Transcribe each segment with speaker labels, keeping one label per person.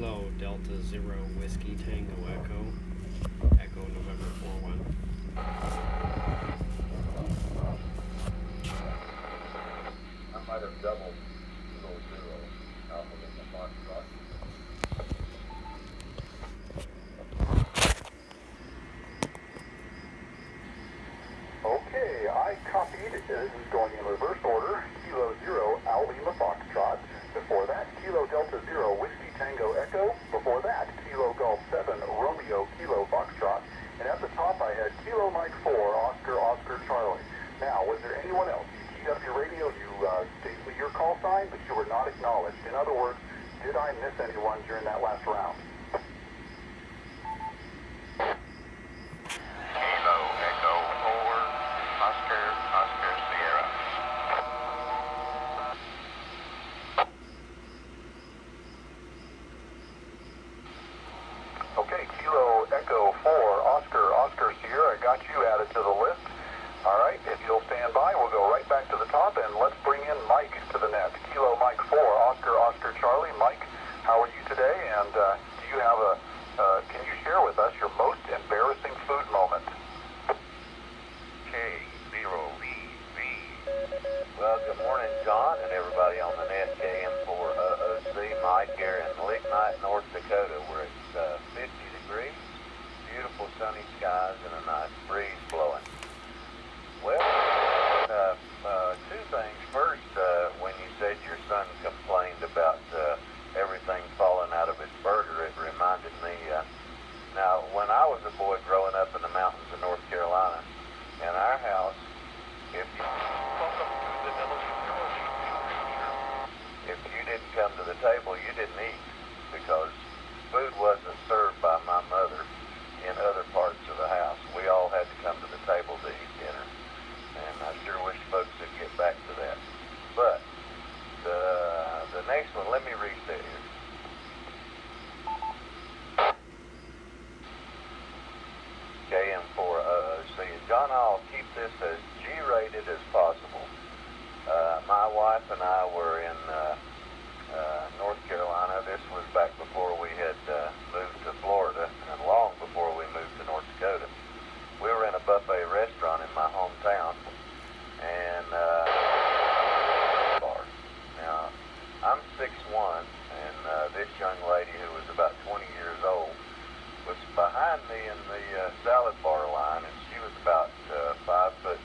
Speaker 1: Kilo Delta Zero Whiskey Tango Echo November 4-1.
Speaker 2: I might have doubled Kilo Zero Alpha Lima Foxtrot. Okay, I copied. This is going in reverse order. Kilo Zero Alpha Lima Foxtrot. Before that, Kilo Delta Zero Whiskey Tango Echo. Before that, Kilo Golf 7 Romeo Kilo Foxtrot. And at the top I had Kilo Mike 4 Oscar Charlie. Now, was there anyone else? You keyed up your radio, you gave me your call sign, but you were not acknowledged. In other words, did I miss anyone during that last round?
Speaker 3: Kilo Echo 4 Oscar Sierra.
Speaker 2: Okay, Kilo Echo 4 Oscar Sierra, got you added to the list. All right, if you'll stand by, we'll go right back to the top, and let's bring in Mike to the net. Kilo Mike 4 Oscar Charlie. Mike, how are you today? And do you have can you share with us your most embarrassing food moment?
Speaker 3: K0VV.
Speaker 4: Well, good morning, John, and everybody on the net. KM4OOC, Mike here in Lignite, North Dakota, where it's 50 degrees, beautiful sunny skies, and a nice breeze blowing. Well, two things. First, when you said your son complained about everything falling out of his burger, it reminded me, now, when I was a boy growing up in the mountains of North Carolina, in our house, if you didn't come to the table, you didn't eat, because food wasn't served by my mother in other parts of the house. We all had to come to the table to eat dinner. And I sure wish folks would get back to that. But the next one, let me reset here. KM4OOC. John, I'll keep this as G-rated as possible. My wife and I were in North Carolina. This was back before we had moved to Florida, and long before we moved to North Dakota. We were in a buffet restaurant in my hometown, and bar. Now, I'm 6'1", and this young lady who was about 20 years old was behind me in the salad bar line, and she was about 5'2",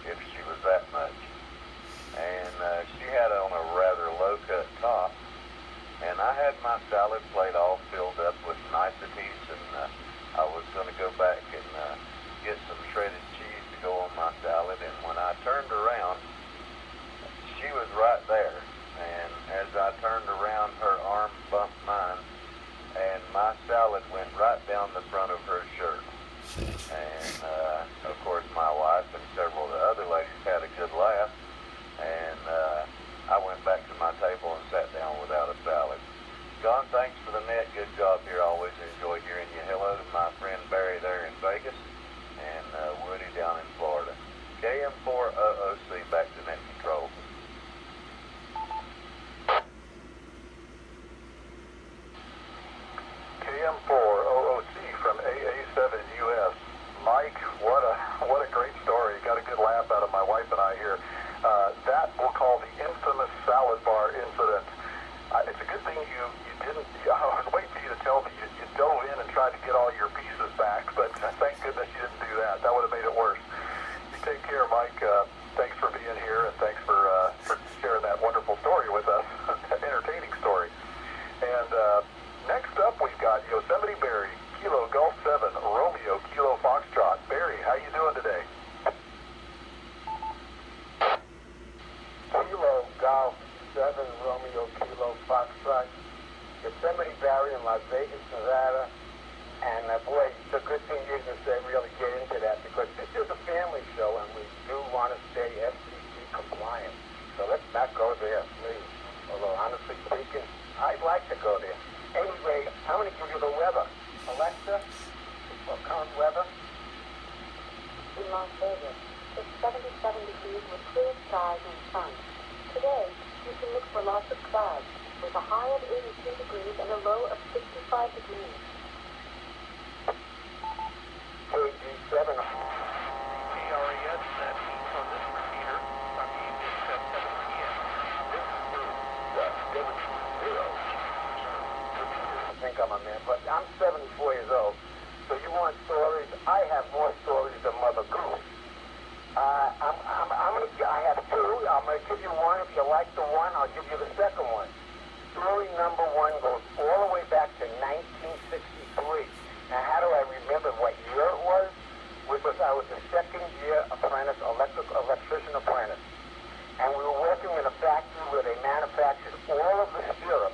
Speaker 4: if she was that much. And she had on a rather low-cut top, and I had my salad plate all filled up with niceties, and I was going to go back and get some shredded cheese to go on my salad, and when I turned around, she was right there, and as I turned around, her arm bumped mine, and my salad went right down the front of her shirt. And of course, my wife and several of the other ladies had a good laugh, and I went back to my table and sat down without a salad. John, thanks for the net. Good job here. Always enjoy hearing you. Hello to my friend Barry there in Vegas, and Woody down in Florida. KM4OOC, back to net control.
Speaker 2: KM4OOC from AA7US. Mike, what a great story. Got a good laugh out of my wife and I here. That we'll call the infamous salad bar incident. It's a good thing you didn't. I was waiting for you to tell me you dove in and tried to get all your pieces back, but thank goodness you didn't do that. That would have made it worse. You take care, Mike. Thanks for being here, and thanks for sharing that wonderful story with us. That entertaining story. And next up, we've got Yosemite Barry, Kilo Golf 7 Romeo Kilo Foxtrot. Barry, how you doing today?
Speaker 5: Kilo Golf 7 Romeo Kilo Foxtrot, Yosemite Barry in Las Vegas, Nevada. And boy, it's a good thing you didn't really get into that, because this is a family show and we do want to stay FCC compliant. So let's not go there, please. Although honestly speaking, I'd like to go there. Anyway, I'm going to give you the weather. Alexa, current weather.
Speaker 6: In Las Vegas, it's 77 degrees with clear skies and sun. Today, you can look for lots of clouds with a high of 82 degrees and a low of 65 degrees.
Speaker 5: KG7.
Speaker 3: PRES, that means on this repeater, talking at 7 p.m.
Speaker 5: This is 70. I think I'm a man, but I'm 74 years old. So you want stories? I have more stories than Mother Goose. I have two. I'm going to give you one. If you like the one, I'll give you the second one. Story number one goes all the way back to 1963. Now, how do I remember what year it was? I was a second year apprentice, electrician apprentice. And we were working in a factory where they manufactured all of the syrup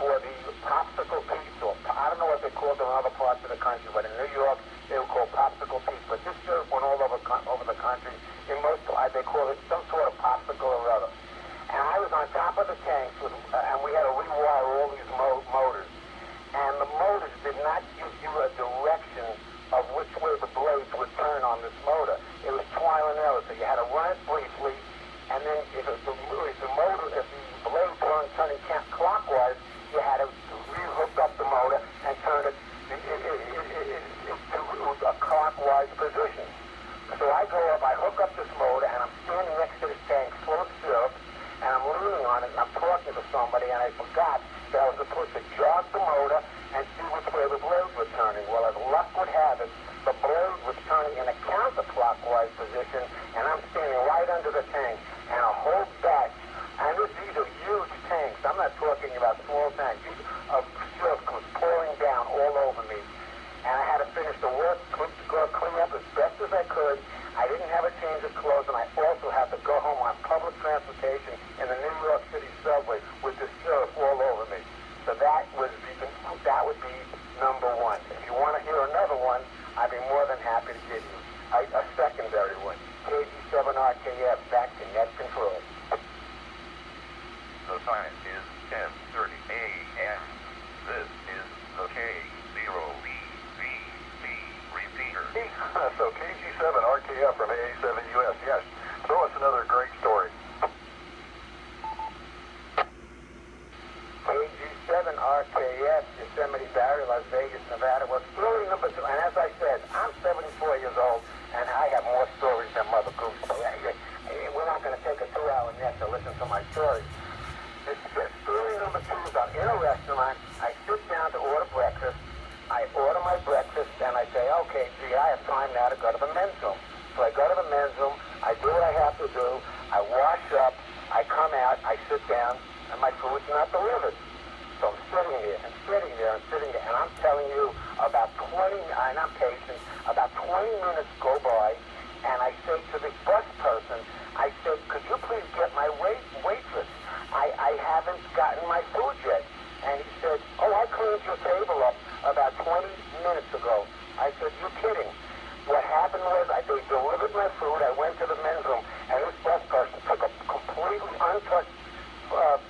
Speaker 5: for the popsicle peeps, or I don't know what they called them in other parts of the country, but in New York, they were called popsicle peeps. But this syrup went all over the country. In most, they call it some sort of popsicle or other. And I was on top of the tanks, and we had to rewire all these motors. And the motors did not give you a direction of which way the blades would turn on this motor. It was trial and error, so you had to run it briefly, and then if the blade was turning clockwise, you had to re-hook up the motor and turn it to a clockwise position. So I go up, I hook up this motor, and I'm standing next to this tank full of syrup, and I'm leaning on it, and I'm talking to somebody, and I forgot that I was supposed to jog the motor and see which way the blades were turning. Well, as luck would have it, the blade was turning in a counterclockwise position, and I'm standing right under the tank, and a whole batch, and these are huge tanks. I'm not talking about small tanks. Of syrup was pouring down all over me, and I had to finish the work, clean up as best as I could. I didn't have a change of clothes, and I also had to go home on public transportation in the New York City subway with the syrup all over me. So that would be number one. If you want to hear another one, I'd be more than happy to give you a secondary one. KG7RKF, back to net control.
Speaker 3: The time is 10:30 a.m. This is the K0EVC repeater.
Speaker 2: So KG7RKF from AA7US, yes. Throw us another great story. KG7RKF, Yosemite Valley, Las Vegas, Nevada. Well, story number two, and as I said, I'm 74 years old, and I have more stories than Mother Goose. So we're not going to take a 2-hour net to listen to my story. Story number two is I'm in a restaurant. I sit down to order breakfast. I order my breakfast, and I say, okay, gee, I have time now to go to the men's room. So I go to the men's room. I do what I have to do. I wash up. I come out. I sit down, and my food's not delivered. So I'm sitting there, and I'm telling you, about 20, and I'm patient, about 20 minutes go by, and I say to the bus person, I said, could you please get my waitress? I haven't gotten my food yet. And he said, oh, I cleaned your table up about 20 minutes ago. I said, you're kidding. What happened was they delivered my food. I went to the men's room, and this bus person took a completely untouched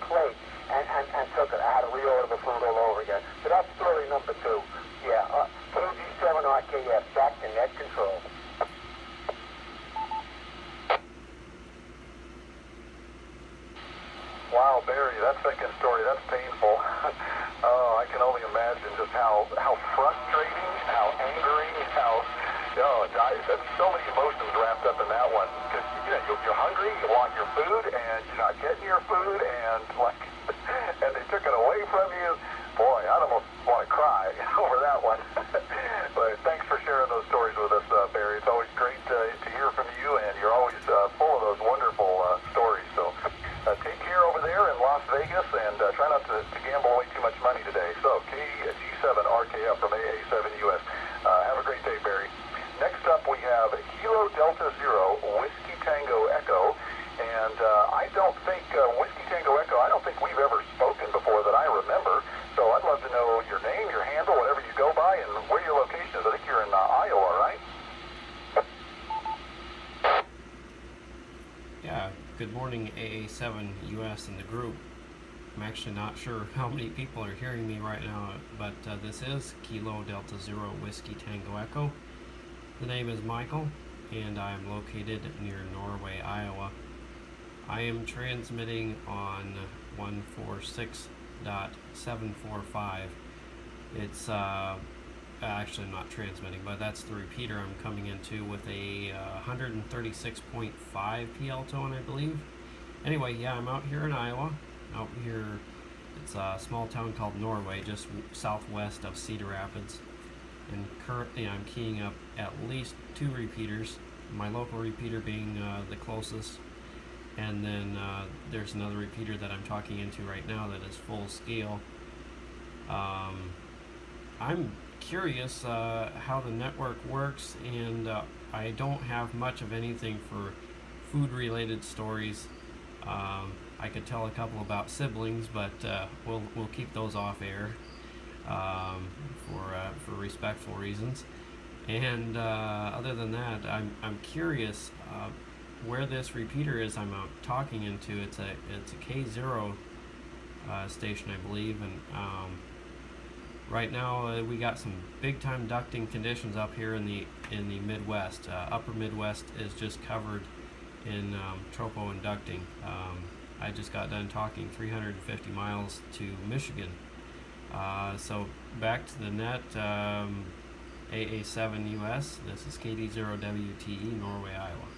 Speaker 2: plate and took it. I had to reorder the food all over again. So that's story number two. Yeah, KG7RKF, back to net control. Wow, Barry, that second story, that's painful. Oh, I can only imagine just how frustrating, how angering, there's so many emotions wrapped up in that one. Because, you're hungry, you want your food, and you're not getting your food, and and they took it away from you. Boy, I'd almost want to cry over that one. But thanks for sharing those stories with us, Barry. It's always great to hear from you, and you're always full of those wonderful stories. So take care over there in Las Vegas, and try not to gamble away too much money today. So KG7RKF from AA7US. Have a great day, Barry. Next up, we have Kilo Delta Zero Whiskey Tango Echo, and I don't think Whiskey Tango Echo, I don't think we've ever spoken before that I remember. So I'd love to know your name, your handle, whatever you go by, and where your location is. I think you're in Iowa, right?
Speaker 1: Yeah, good morning AA7US and the group. I'm actually not sure how many people are hearing me right now, but this is Kilo Delta Zero Whiskey Tango Echo. The name is Michael, and I am located near Norway, Iowa. I am transmitting on 146 AA7US.745. It's actually I'm not transmitting, but that's the repeater I'm coming into with a 136.5 PL tone, I believe. Anyway, yeah, I'm out here in Iowa. Out here, it's a small town called Norway, just southwest of Cedar Rapids. And currently I'm keying up at least 2 repeaters, my local repeater being the closest. And then there's another repeater that I'm talking into right now that is full scale. I'm curious how the network works, and I don't have much of anything for food related stories. I could tell a couple about siblings, but we'll keep those off air for respectful reasons. And other than that, I'm curious where this repeater is I'm out talking into. It's a K0 station, I believe, and right now we got some big time ducting conditions up here in the Midwest. Upper Midwest is just covered in tropo and ducting. I just got done talking 350 miles to Michigan. So back to the net, AA7US. This is KD0WTE, Norway, Iowa.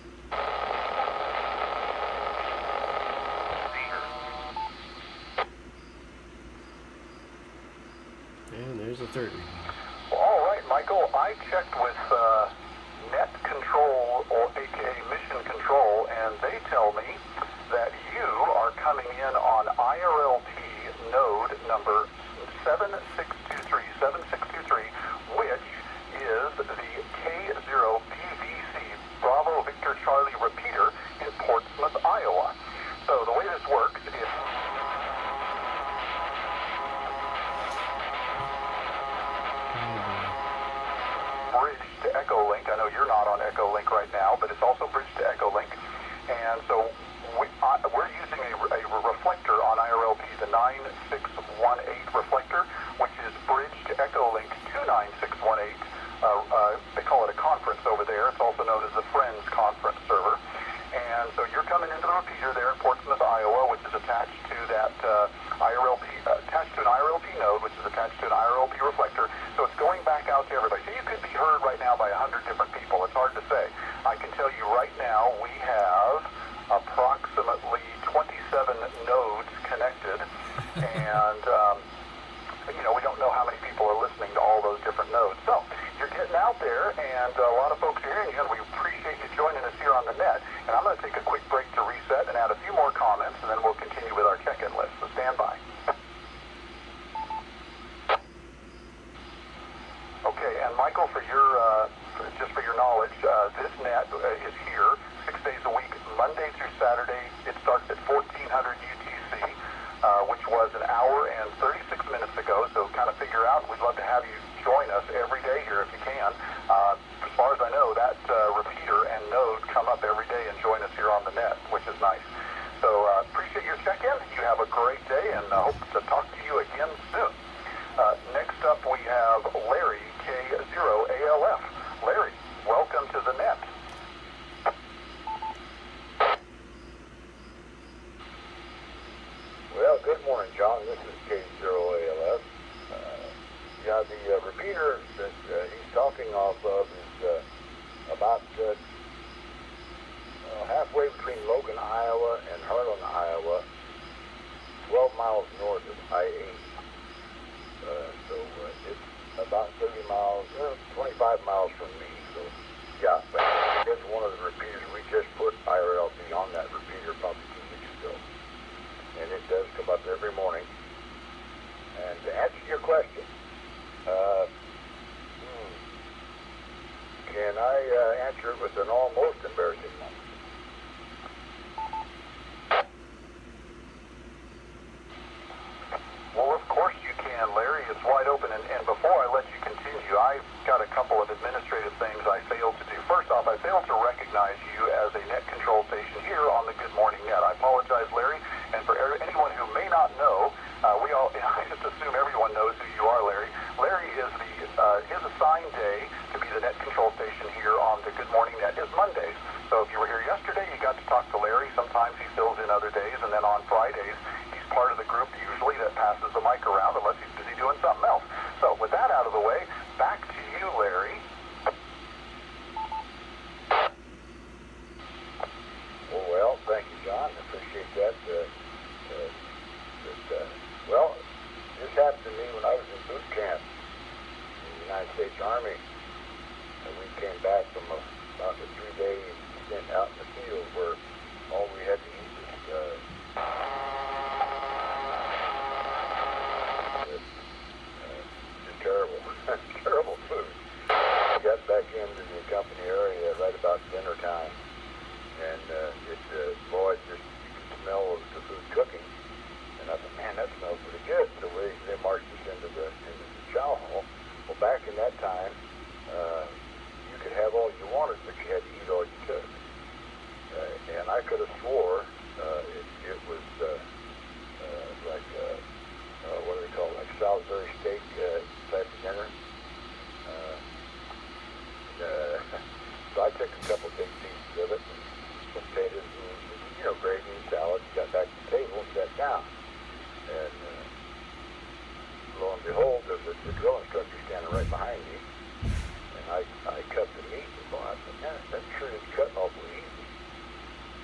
Speaker 1: And there's a third repeater.
Speaker 2: All right, Michael, I checked with Net Control, or aka Mission Control, and they tell me that you are coming in on IRLP node number 7623, which is the K0BVC Bravo Victor Charlie repeater in Portsmouth, Iowa. So the way this works is bridge to Echolink. I know you're not on Echolink right now, but it's also bridge to Echolink. And so we're using a reflector on IRLP, the 9618 reflector, which is bridge to Echolink 29618. They call it a conference over there. It's also known as the Friends Conference server. And so you're coming into the repeater there in Portsmouth, Iowa, which is attached to that attached to an IRLP node, which is attached to an IRLP reflector. So it's going back out to everybody. So you could be heard right now by 100 different people. It's hard to say. I can tell you right now we have approximately 27 nodes connected, and we don't know how many people are listening to all those different nodes. So you're getting out there, and a lot of folks are hearing you, and we appreciate you joining us here on the net. And I'm going to take a quick break to reset and add a few more comments, and then we'll continue with our check-in list. So stand by. Okay, and Michael, just for your knowledge, this net is here 6 days a week, Monday through Saturday. It starts at 1400 UTC, which was an hour and 36 minutes ago. So kind of figure out, we'd love to have you join us every day here if you can. As far as I know, that repeater and node come up every day and join us here on the net, which is nice. So appreciate your check-in. You have a great day, and hope to talk to you again soon. Next up, we have Larry, K0ALF. Larry, welcome to the net.
Speaker 5: Well, good morning, John. This is K0ALF. The repeater that he's talking off of is about halfway between Logan, Iowa and Harlan, Iowa, 12 miles north of I-8. So it's about 30 miles, 25 miles from me. So, yeah, but it's one of the repeaters. We just put IRLP on that repeater probably 2 weeks ago. And it does come up every morning. And to answer your question, can I answer it with an almost embarrassing moment?
Speaker 2: Well, of course you can, Larry. It's wide open. And before I let you continue, I've got a couple of administrative things I failed to do. First off, I failed to recognize you as a net control station here on the Good Morning Net. I apologize, Larry. And for anyone who may not know, I just assume everyone knows who you are, Larry. Larry is his assigned day to be the net control station here on the Good Morning Net is Mondays. So if you were here yesterday, you got to talk to Larry. Sometimes he fills in other days, and then on Fridays, he's part of the group usually that passes the mic around unless he's busy doing something else. So with that out of the way, back to you, Larry.
Speaker 4: Well, thank you, John. I appreciate that. Well, this happened to me when I was in boot camp in the United States Army. And we came back from about a 3-day stint out in the field where all we had to eat was just terrible, terrible food. I got back into the company area right about dinner time, and boy, just you could smell the food cooking. And I thought, man, that smells pretty good. So they marched us into the chow hall. Well, back in that time, you could have all you wanted, but you had to eat all you could. And I could have swore it was like what do they call it, like Salisbury steak type of dinner. So I took a couple big pieces of it, and some potatoes, and gravy and salad. Got back to the table and sat down. And lo and behold, there's the drill instructor standing right behind me. And I cut the meat, and I said, man, that sure is cutting awfully easy.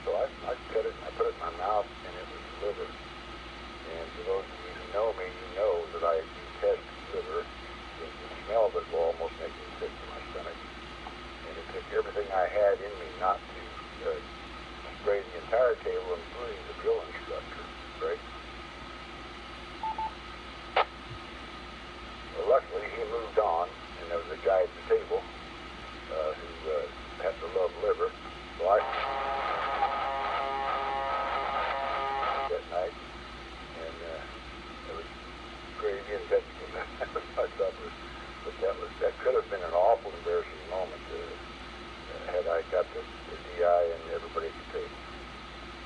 Speaker 4: So I cut it, and I put it in my mouth, and it was liver. And for those of you who know me, you know that I detest liver. The smell of it will almost make me sick to my stomach. And it took everything I had in me not to spray the entire table, including the drill instructor, right? Well, luckily, he moved on, and there was a guy at the table who happened to love liver. So I that night, and there was gravy and vegetables. I thought but that could have been an awful embarrassing moment had I got the DI and everybody at the table.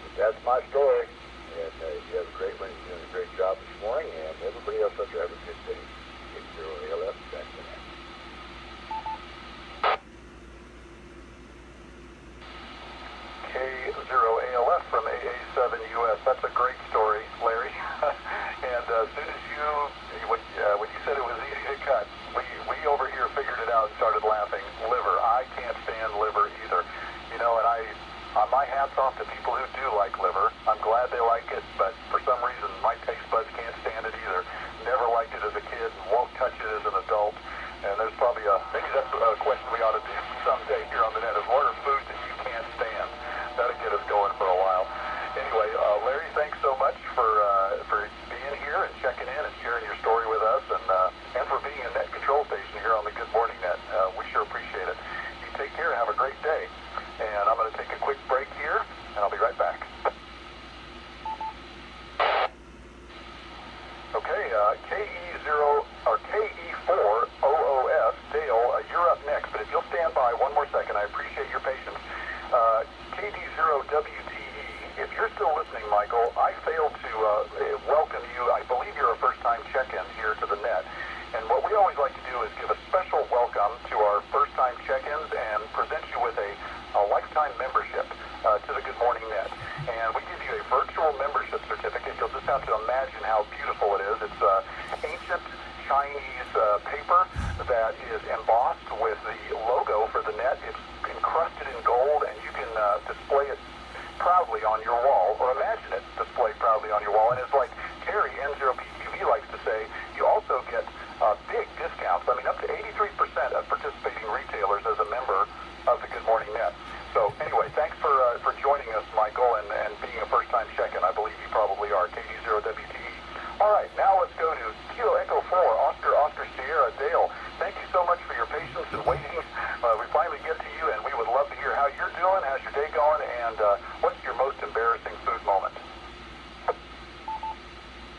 Speaker 4: But that's my story, and you have a great one. You're doing a great job this morning, and everybody else out there have a good day. ALF, back to that.
Speaker 2: K0ALF from AA7US. That's a great story, Larry. And as soon as when you said it was easy to cut, we over here figured it out and started laughing. Liver. I can't stand liver either. And my hat's off to people who do like liver. I'm glad they like it, but for some reason my taste buds can't stand it either. Never liked it as a kid and won't touch it as an adult. And there's probably maybe that's a question we ought to do someday here on the net is what are foods that you can't stand? That'll get us going for a while. Anyway, Larry, thanks so much for being here and checking in and sharing your story with us and for being a net control station here on the Good Morning Net. We sure appreciate it. You take care and have a great day. And I'm going to take a quick break here, and I'll be right back. Okay, KE4OOS, Dale, you're up next. But if you'll stand by one more second, I appreciate your patience. KD0WTE, if you're still listening, Michael, I failed to welcome you. I believe you're a first-time check-in here to the net. And what we always like to do is give a special welcome to our first-time check-ins and present you with a lifetime membership to the Good Morning Net. And we give you a virtual membership certificate. You'll just have to imagine how beautiful it is. It's ancient Chinese paper that is embossed with the logo for the net. It's encrusted in gold, and you can display it proudly on your wall, or imagine it displayed proudly on your wall. And it's like Terry, N0PQV, likes to say, you also get big discounts. I mean, up to 83% of participating retailers as a member of the Good Morning Net. So anyway, thanks for joining us, Michael, and being a first-time check-in. I believe you probably are. KD0WT